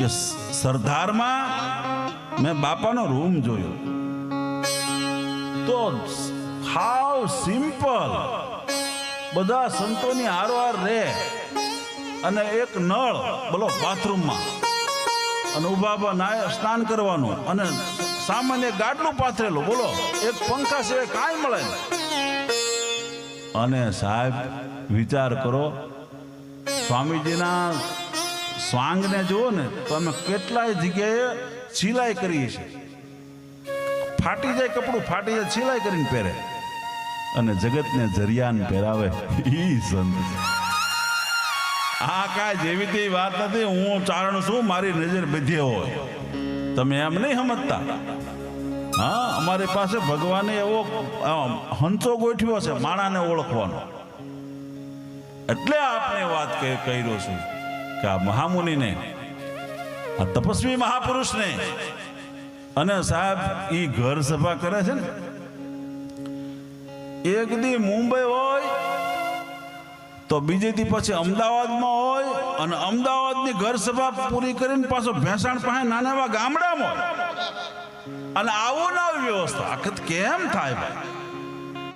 કે સરદારમાં મેં બાપાનો રૂમ જોયો તો હાવ સિમ્પલ, બધા સંતોની હારવાર રે અને એક નળ બોલો બાથરૂમમાં અને ઉભા નાય સ્નાન કરવાનું અને સામાન્ય ગાડલું પાથરેલું બોલો, એક પંખા સિવાય કાંઈ મળે નહીં. અને સાહેબ વિચાર કરો, સ્વામીજીના સ્વાંગને જુઓ ને તો અમે કેટલાય જગ્યાએ સિલાઈ કરીએ છીએ, ફાટી જાય કપડું, ફાટી જાય સિલાઈ કરીને પહેરે અને જગતને જરિયાન પહેરાવે ઈ સંત. આ કાંઈ જેવી તેવી વાત નથી. હું ચારણ છું, મારી નજર બધે હોય, તમે એમ નહીં સમજતા. હા, અમારી પાસે ભગવાને એવો હંચો ગોઠવ્યો છે માણાને ઓળખવાનો. એટલે આપણે વાત કર્યો છું કે આ મહામુનિને, આ તપસ્વી મહાપુરુષને, અને સાહેબ ઈ ઘર સભા કરે છે ને, એક દી મુંબઈ હોય તો બીજે દી પછી અમદાવાદમાં હોય અને અમદાવાદની ઘર સભા પૂરી કરીને પાછો ભેંસાણ પાસે નાના એવા ગામડામાં હોય. અને આવું ના વ્યવસ્થા આખત કેમ થાય ભાઈ?